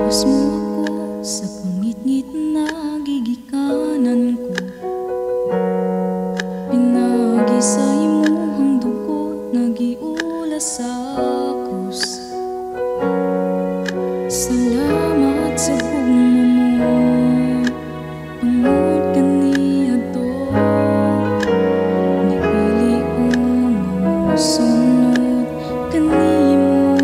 Iluwas mo ako sa pangit-ngit na gigikanan ko. Pinagisay mo ang dugo, nagiula sa krus. Salamat sa pagmamo, pangod ka niya to. Nipili kong mamusunod kanimo.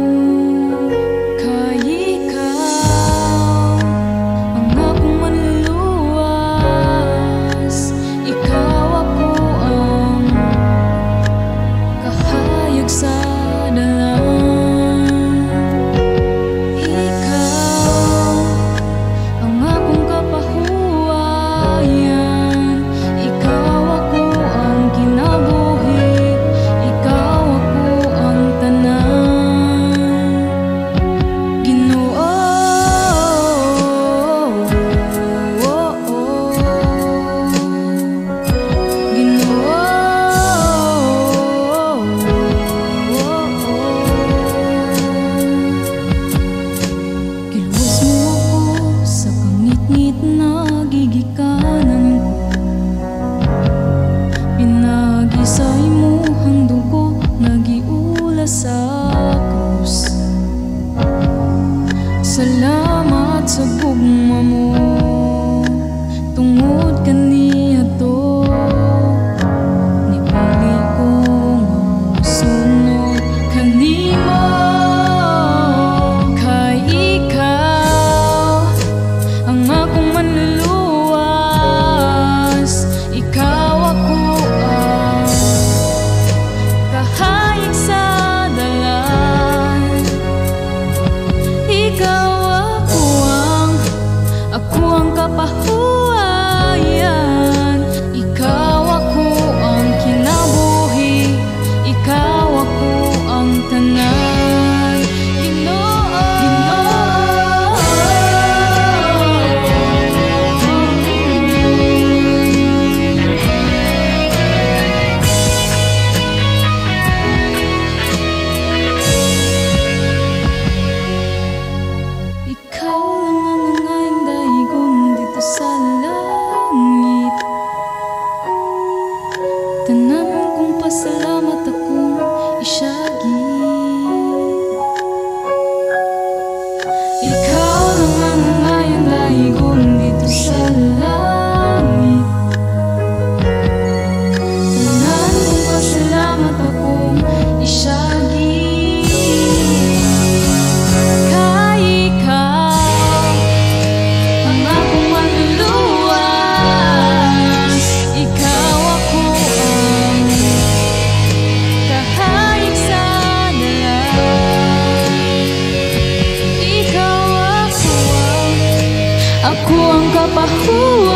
Pinagisay mo ang dugo, nagiula sa krus. Salamat sa gugma mo, tungod kaniya to. Nipili kong mamusunod kanimo. Kay ikaw ang akong manluluwas, ikaw ako ang kahayag sa dalan. Ikaw ako ang kapahuayan, ikaw ako ang kinabuhi, ikaw ako ang tanan. Ginoo, ikaw sa langit. Tanan kong pasalamat akong isyagi. Ikaw ang nangangayang dahigon dito sa langit. Tanan kong pasalamat akong isyagi. Ako ang kapahuayan,